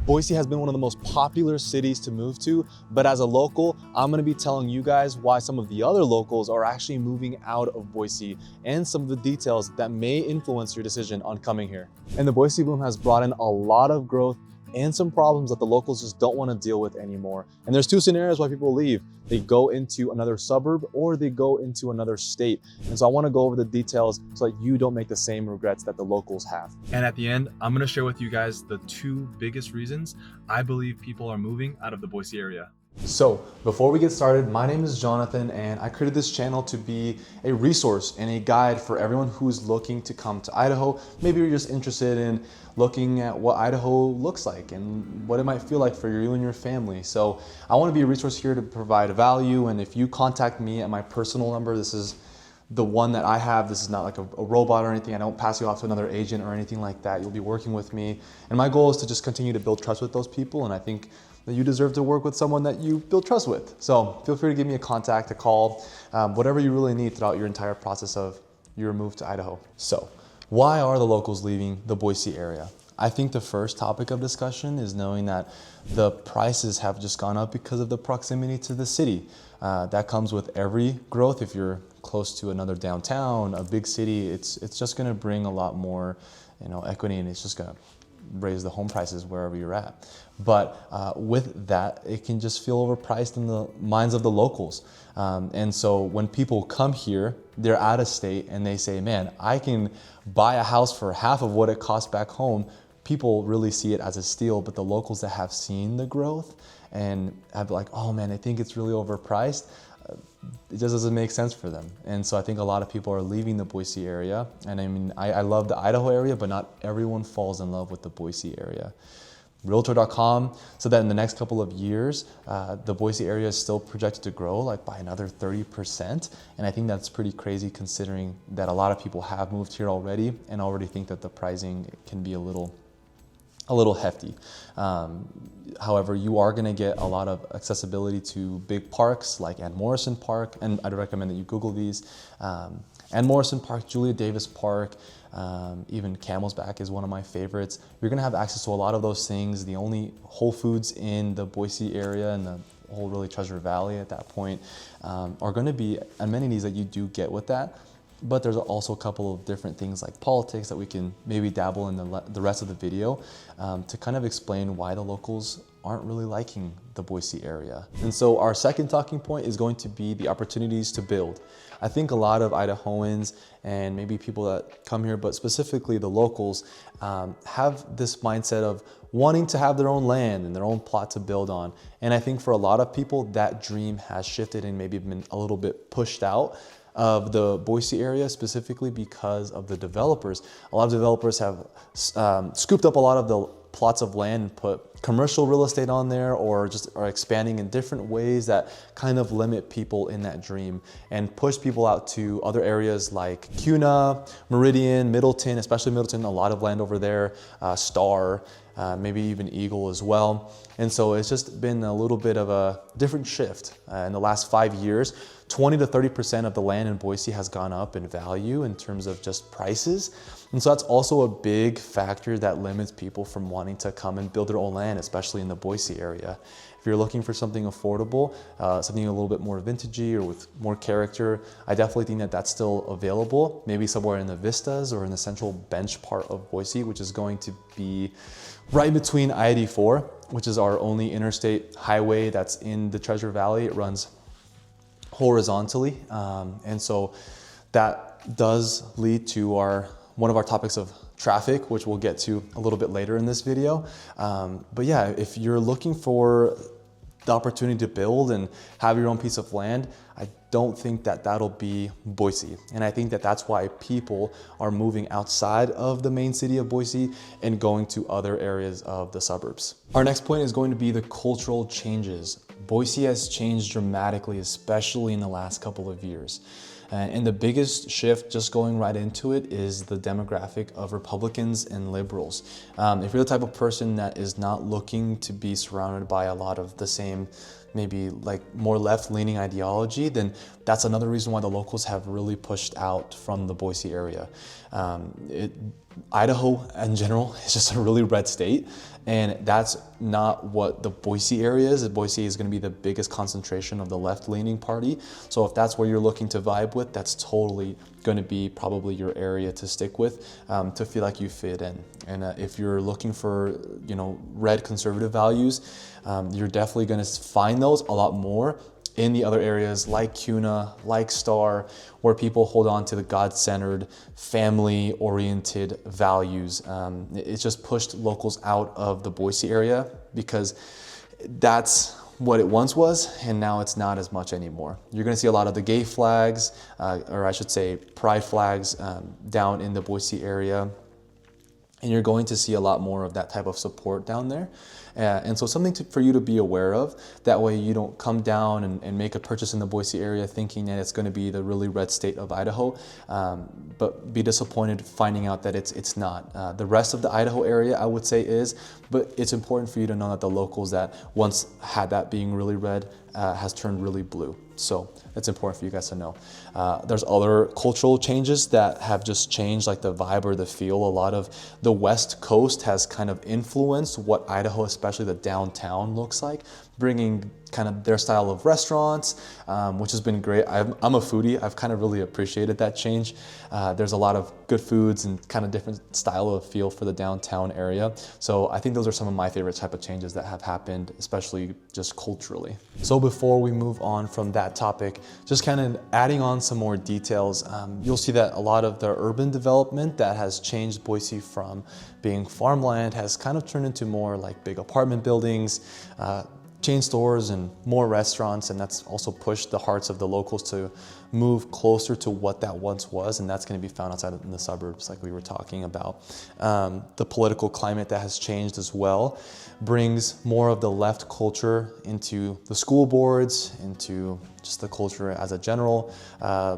Boise has been one of the most popular cities to move to, but as a local, I'm gonna be telling you guys why some of the other locals are actually moving out of Boise and some of the details that may influence your decision on coming here. And the Boise boom has brought in a lot of growth and some problems that the locals just don't want to deal with anymore. And there's two scenarios why people leave. They go into another suburb or they go into another state. And so I want to go over the details so that you don't make the same regrets that the locals have. And at the end, I'm going to share with you guys the two biggest reasons I believe people are moving out of the Boise area. So before we get started, my name is Jonathan and I created this channel to be a resource and a guide for everyone who's looking to come to Idaho. Maybe you're just interested in looking at what Idaho looks like and what it might feel like for you and your family. So I want to be a resource here to provide value, and if you contact me at my personal number, this is the one that I have. This is not like a robot or anything. I don't pass you off to another agent or anything like that. You'll be working with me. And my goal is to just continue to build trust with those people. And I think that you deserve to work with someone that you build trust with. So feel free to give me a contact, a call, whatever you really need throughout your entire process of your move to Idaho. So why are the locals leaving the Boise area? I think the first topic of discussion is knowing that the prices have just gone up because of the proximity to the city. That comes with every growth. If you're close to another downtown, a big city, it's just going to bring a lot more, equity, and it's just going to raise the home prices wherever you're at. But with that, it can just feel overpriced in the minds of the locals. And so when people come here, they're out of state and they say, man, I can buy a house for half of what it costs back home. People really see it as a steal, but the locals that have seen the growth and have like, oh man, I think it's really overpriced, it just doesn't make sense for them. And so I think a lot of people are leaving the Boise area. And I mean, I love the Idaho area, but not everyone falls in love with the Boise area. Realtor.com said that in the next couple of years, the Boise area is still projected to grow like by another 30%. And I think that's pretty crazy considering that a lot of people have moved here already and already think that the pricing can be a little hefty. However, you are going to get a lot of accessibility to big parks like Ann Morrison Park, and I'd recommend that you Google these. Ann Morrison Park, Julia Davis Park, even Camel's Back is one of my favorites. You're going to have access to a lot of those things. The only Whole Foods in the Boise area and the whole really Treasure Valley at that point are going to be amenities that you do get with that. But there's also a couple of different things like politics that we can maybe dabble in the rest of the video to kind of explain why the locals aren't really liking the Boise area. And so our second talking point is going to be the opportunities to build. I think a lot of Idahoans and maybe people that come here, but specifically the locals, have this mindset of wanting to have their own land and their own plot to build on. And I think for a lot of people, that dream has shifted and maybe been a little bit pushed out of the Boise area, specifically because of the developers. A lot of developers have scooped up a lot of the plots of land and put commercial real estate on there, or just are expanding in different ways that kind of limit people in that dream and push people out to other areas like Kuna, Meridian, Middleton, especially Middleton, a lot of land over there, Star, maybe even Eagle as well. And so it's just been a little bit of a different shift. In the last 5 years, 20 to 30% of the land in Boise has gone up in value in terms of just prices. And so that's also a big factor that limits people from wanting to come and build their own land, especially in the Boise area. If you're looking for something affordable, something a little bit more vintagey or with more character, I definitely think that that's still available, maybe somewhere in the Vistas or in the central bench part of Boise, which is going to be right between I-84, which is our only interstate highway that's in the Treasure Valley. It runs horizontally. And so that does lead to one of our topics of traffic, which we'll get to a little bit later in this video. But yeah, if you're looking for the opportunity to build and have your own piece of land, I don't think that that'll be Boise. And I think that that's why people are moving outside of the main city of Boise and going to other areas of the suburbs. Our next point is going to be the cultural changes. Boise has changed dramatically, especially in the last couple of years. And the biggest shift, just going right into it, is the demographic of Republicans and liberals. If you're the type of person that is not looking to be surrounded by a lot of the same, maybe like more left-leaning ideology, then that's another reason why the locals have really pushed out from the Boise area. Idaho in general is just a really red state, and that's not what the Boise area is. Boise is going to be the biggest concentration of the left-leaning party. So if that's where you're looking to vibe with, that's totally going to be probably your area to stick with, to feel like you fit in. And if you're looking for, red conservative values, you're definitely going to find those a lot more in the other areas like Kuna, like Star, where people hold on to the God-centered, family-oriented values. It's just pushed locals out of the Boise area because that's what it once was, and now it's not as much anymore. You're gonna see a lot of the gay flags, or I should say pride flags, down in the Boise area. And you're going to see a lot more of that type of support down there. And so something for you to be aware of. That way you don't come down and make a purchase in the Boise area thinking that it's going to be the really red state of Idaho, but be disappointed finding out that it's not. The rest of the Idaho area, I would say, is, but it's important for you to know that the locals that once had that being really red has turned really blue. So it's important for you guys to know. There's other cultural changes that have just changed, like the vibe or the feel. A lot of the West Coast has kind of influenced what Idaho, especially the downtown, looks like, bringing kind of their style of restaurants, which has been great. I'm a foodie. I've kind of really appreciated that change. There's a lot of good foods and kind of different style of feel for the downtown area. So I think those are some of my favorite type of changes that have happened, especially just culturally. So before we move on from that topic, just kind of adding on some more details, you'll see that a lot of the urban development that has changed Boise from being farmland has kind of turned into more like big apartment buildings, chain stores, and more restaurants, and that's also pushed the hearts of the locals to move closer to what that once was, and that's going to be found outside in the suburbs like we were talking about. The political climate that has changed as well brings more of the left culture into the school boards, into just the culture as a general.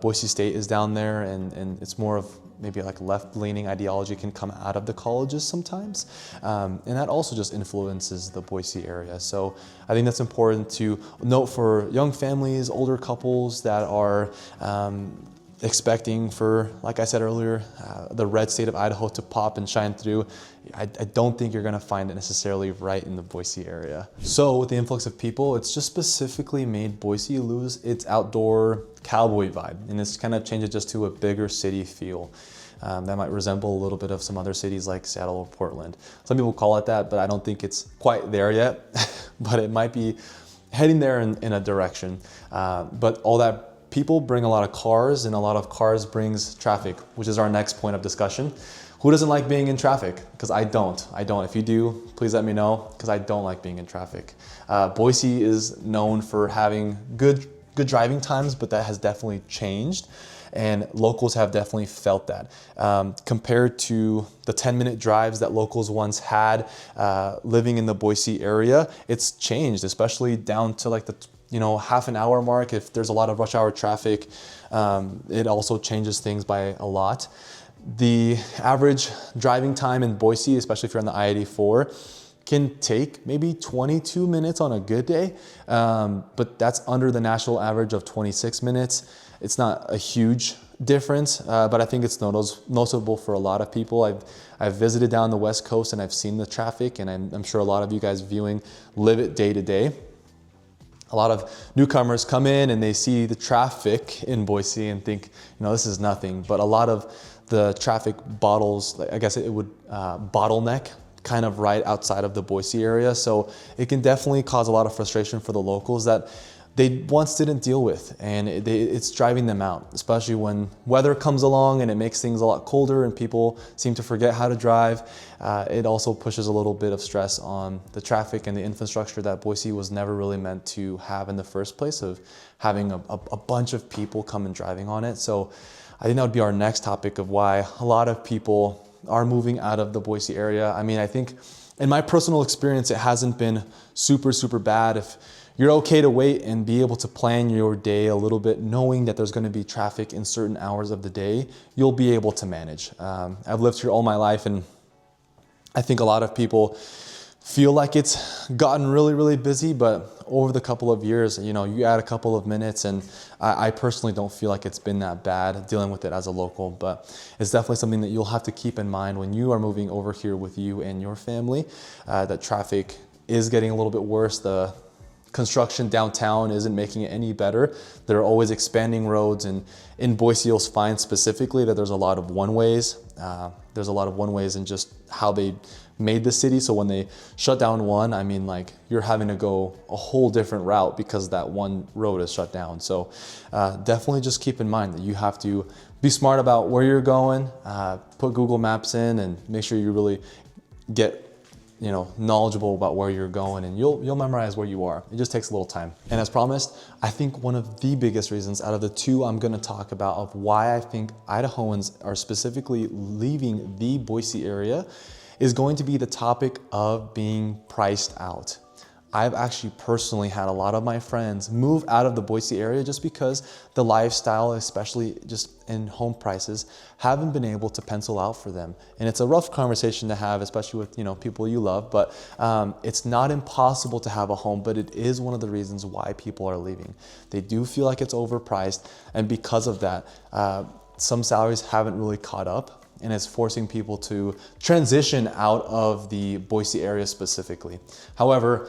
Boise State is down there, and it's more of maybe like left-leaning ideology can come out of the colleges sometimes. And that also just influences the Boise area. So I think that's important to note for young families, older couples that are expecting for, like I said earlier, the red state of Idaho to pop and shine through. I don't think you're gonna find it necessarily right in the Boise area. So with the influx of people, it's just specifically made Boise lose its outdoor cowboy vibe, and it's kind of changed it just to a bigger city feel. That might resemble a little bit of some other cities like Seattle or Portland. Some people call it that, but I don't think it's quite there yet, but it might be heading there in a direction. But all that people bring a lot of cars, and a lot of cars brings traffic, which is our next point of discussion. Who doesn't like being in traffic? Because I don't. If you do, please let me know, because I don't like being in traffic. Boise is known for having good driving times, but that has definitely changed, and locals have definitely felt that. Compared to the 10-minute drives that locals once had living in the Boise area, it's changed, especially down to like the half an hour mark. If there's a lot of rush hour traffic, it also changes things by a lot. The average driving time in Boise, especially if you're on the I-84, can take maybe 22 minutes on a good day, but that's under the national average of 26 minutes. It's not a huge difference, but I think it's noticeable for a lot of people. I've visited down the West Coast, and I've seen the traffic, and I'm sure a lot of you guys viewing live it day to day. A lot of newcomers come in and they see the traffic in Boise and think, this is nothing. But a lot of the traffic bottles, I guess it would bottleneck kind of right outside of the Boise area. So it can definitely cause a lot of frustration for the locals that they once didn't deal with, and it's driving them out, especially when weather comes along and it makes things a lot colder and people seem to forget how to drive. It also pushes a little bit of stress on the traffic and the infrastructure that Boise was never really meant to have in the first place, of having a bunch of people come and driving on it. So I think that would be our next topic of why a lot of people are moving out of the Boise area. I mean, I think in my personal experience, it hasn't been super, super bad. If you're okay to wait and be able to plan your day a little bit, knowing that there's going to be traffic in certain hours of the day, you'll be able to manage. I've lived here all my life, and I think a lot of people feel like it's gotten really, really busy, but over the couple of years, you know, you add a couple of minutes, and I personally don't feel like it's been that bad dealing with it as a local, but it's definitely something that you'll have to keep in mind when you are moving over here with you and your family, that traffic is getting a little bit worse. The construction downtown isn't making it any better. They're always expanding roads, and in Boise, you'll find specifically that there's a lot of one-ways. There's a lot of one-ways in just how they made the city. So when they shut down one, I mean, like, you're having to go a whole different route because that one road is shut down. So definitely just keep in mind that you have to be smart about where you're going, put Google Maps in, and make sure you really get, you know, knowledgeable about where you're going, and you'll memorize where you are. It just takes a little time. And as promised, I think one of the biggest reasons out of the two I'm gonna talk about of why I think Idahoans are specifically leaving the Boise area is going to be the topic of being priced out. I've actually personally had a lot of my friends move out of the Boise area just because the lifestyle, especially just in home prices, haven't been able to pencil out for them. And it's a rough conversation to have, especially with, you know, people you love, but it's not impossible to have a home, but it is one of the reasons why people are leaving. They do feel like it's overpriced, and because of that, some salaries haven't really caught up, and it's forcing people to transition out of the Boise area specifically. However,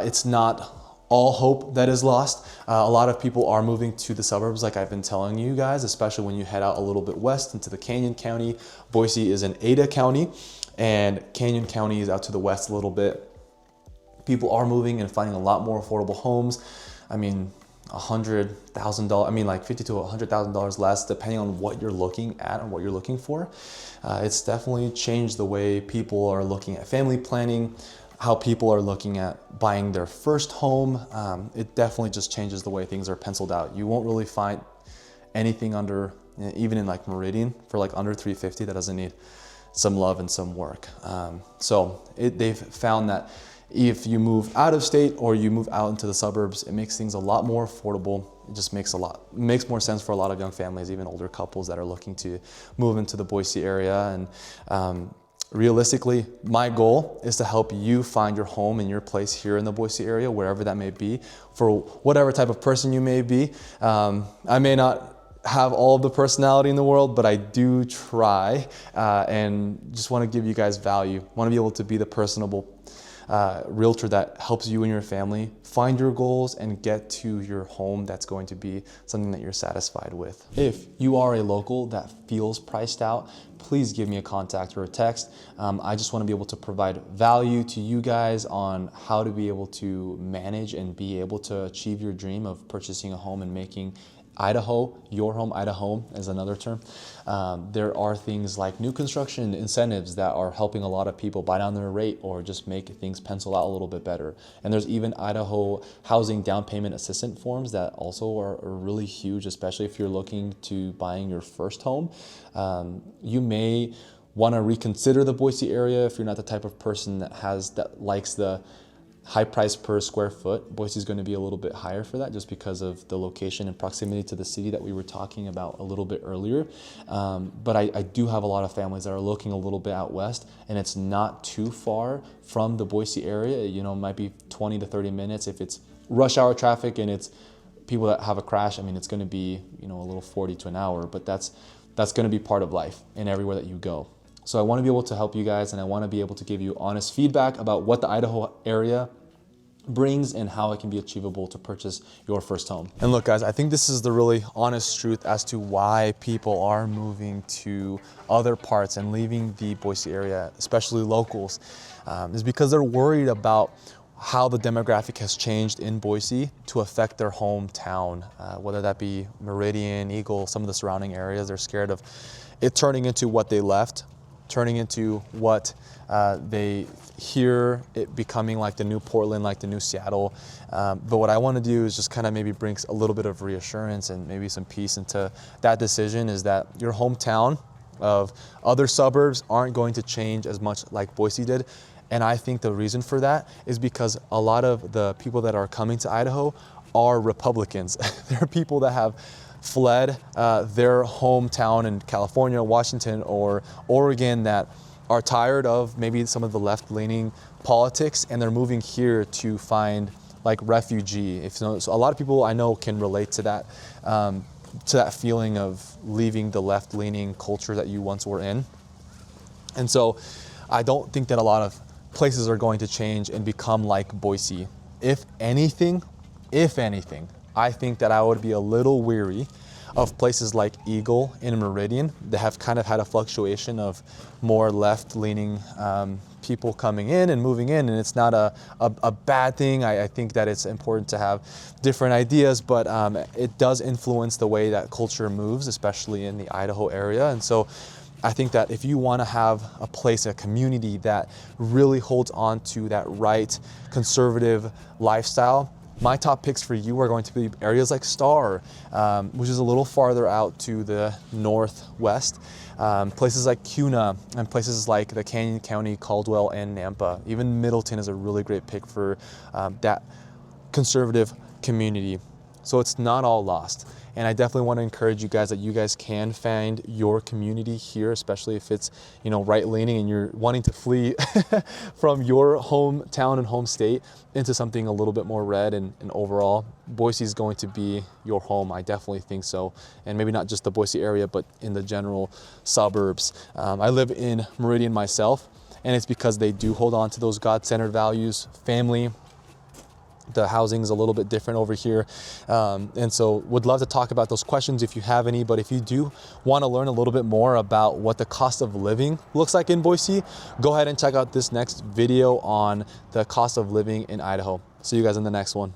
it's not all hope that is lost. A lot of people are moving to the suburbs, like I've been telling you guys, especially when you head out a little bit west into the Canyon County. Boise is in Ada County, and Canyon County is out to the west a little bit. People are moving and finding a lot more affordable homes. I mean, $100,000, I mean, like $50,000 to $100,000 less, depending on what you're looking at and what you're looking for. It's definitely changed the way people are looking at family planning, how people are looking at buying their first home. It definitely just changes the way things are penciled out. You won't really find anything under, even in like Meridian, for like under $350 that doesn't need some love and some work. So they've found that if you move out of state or you move out into the suburbs, it makes things a lot more affordable. It just makes more sense for a lot of young families, even older couples that are looking to move into the Boise area. And realistically, my goal is to help you find your home and your place here in the Boise area, wherever that may be, for whatever type of person you may be. I may not have all of the personality in the world, but I do try, and just want to give you guys value. Want to be able to be the personable realtor that helps you and your family find your goals and get to your home that's going to be something that you're satisfied with. If you are a local that feels priced out, please give me a contact or a text. I just want to be able to provide value to you guys on how to be able to manage and be able to achieve your dream of purchasing a home and making Idaho, your home. Idaho is another term. There are things like new construction incentives that are helping a lot of people buy down their rate or just make things pencil out a little bit better. And there's even Idaho housing down payment assistant forms that also are likely huge, especially if you're looking to buying your first home. You may want to reconsider the Boise area if you're not the type of person that likes the high price per square foot. Boise is going to be a little bit higher for that just because of the location and proximity to the city that we were talking about a little bit earlier. But I do have a lot of families that are looking a little bit out west, and it's not too far from the Boise area. You know, it might be 20 to 30 minutes. If it's rush hour traffic and it's people that have a crash, I mean, it's going to be, you know, a little 40 to an hour, but that's going to be part of life and everywhere that you go. So I want to be able to help you guys, and I want to be able to give you honest feedback about what the Idaho area brings and how it can be achievable to purchase your first home. And look, guys, I think this is the really honest truth as to why people are moving to other parts and leaving the Boise area, especially locals, is because they're worried about how the demographic has changed in Boise to affect their hometown, whether that be Meridian, Eagle, some of the surrounding areas. They're scared of it turning into what they left, turning into what they hear it becoming like the new Portland, like the new Seattle. But what I want to do is just kind of maybe bring a little bit of reassurance and maybe some peace into that decision, is that your hometown of other suburbs aren't going to change as much like Boise did. And I think the reason for that is because a lot of the people that are coming to Idaho are Republicans. They're people that have fled their hometown in California, Washington, or Oregon, that are tired of maybe some of the left-leaning politics, and they're moving here to find like refugee. So a lot of people I know can relate to that feeling of leaving the left-leaning culture that you once were in. And so I don't think that a lot of places are going to change and become like Boise. If anything, I think that I would be a little weary of places like Eagle and Meridian that have kind of had a fluctuation of more left-leaning people coming in and moving in, and it's not a bad thing. I think that it's important to have different ideas, but it does influence the way that culture moves, especially in the Idaho area. And so I think that if you want to have a place, a community that really holds on to that right conservative lifestyle, my top picks for you are going to be areas like Star, which is a little farther out to the northwest, places like Kuna, and places like the Canyon County, Caldwell, and Nampa. Even Middleton is a really great pick for that conservative community. So it's not all lost. And I definitely want to encourage you guys that you guys can find your community here, especially if it's, you know, right-leaning and you're wanting to flee from your hometown and home state into something a little bit more red, and overall, Boise is going to be your home. I definitely think so. And maybe not just the Boise area, but in the general suburbs. I live in Meridian myself, and it's because they do hold on to those God-centered values, family. The housing is a little bit different over here. And so would love to talk about those questions if you have any, but if you do want to learn a little bit more about what the cost of living looks like in Boise, go ahead and check out this next video on the cost of living in Idaho. See you guys in the next one.